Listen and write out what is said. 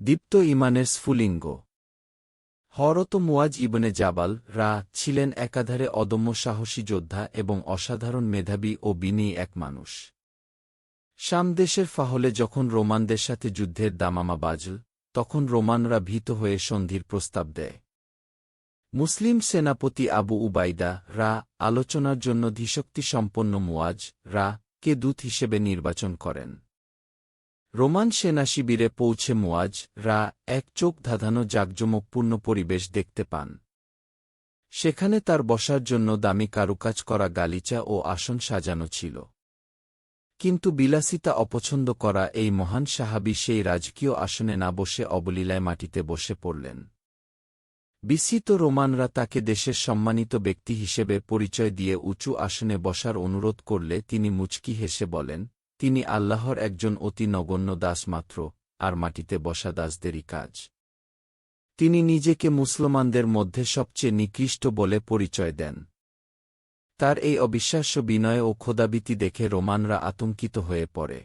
দীপ্ত ঈমানের স্ফুলিঙ্গ। হযরত মুয়াজ ইবনে জাবাল ছিলেন একাধারে অদম্য সাহসী যোদ্ধা এবং অসাধারণ মেধাবী ও বিনয়ী এক মানুষ। শাম দেশের ফাহলে যখন রোমানদের সাথে যুদ্ধের দামামা বাজল, তখন রোমানরা ভীত হয়ে সন্ধির প্রস্তাব দেয়। মুসলিম সেনাপতি আবু উবাইদা আলোচনার জন্য ধীশক্তিসম্পন্ন মুয়াজ কে দূত হিসেবে নির্বাচন করেন। রোমান সেনা শিবিরে পৌঁছে মুয়াজ এক চোখ ধাঁধানো জাঁকজমকপূর্ণ পরিবেশ দেখতে পান। সেখানে তার বসার জন্য দামি কারুকাজ করা গালিচা ও আসন সাজানো ছিল। কিন্তু বিলাসিতা অপছন্দ করা এই মহান সাহাবী সেই রাজকীয় আসনে না বসে অবলীলায় মাটিতে বসে পড়লেন। বিস্মিত রোমানরা তাকে দেশের সম্মানিত ব্যক্তি হিসেবে পরিচয় দিয়ে উঁচু আসনে বসার অনুরোধ করলে তিনি মুচকি হেসে বলেন, তিনি আল্লাহর একজন অতি নগণ্য দাস মাত্র, আর মাটিতে বসা দাসদেরই কাজ। তিনি নিজেকে মুসলমানদের মধ্যে সবচেয়ে নিকৃষ্ট বলে পরিচয় দেন। তার এই অবিশ্বাস্য বিনয় ও ক্ষোধাভীতি দেখে রোমানরা আতঙ্কিত হয়ে পড়ে।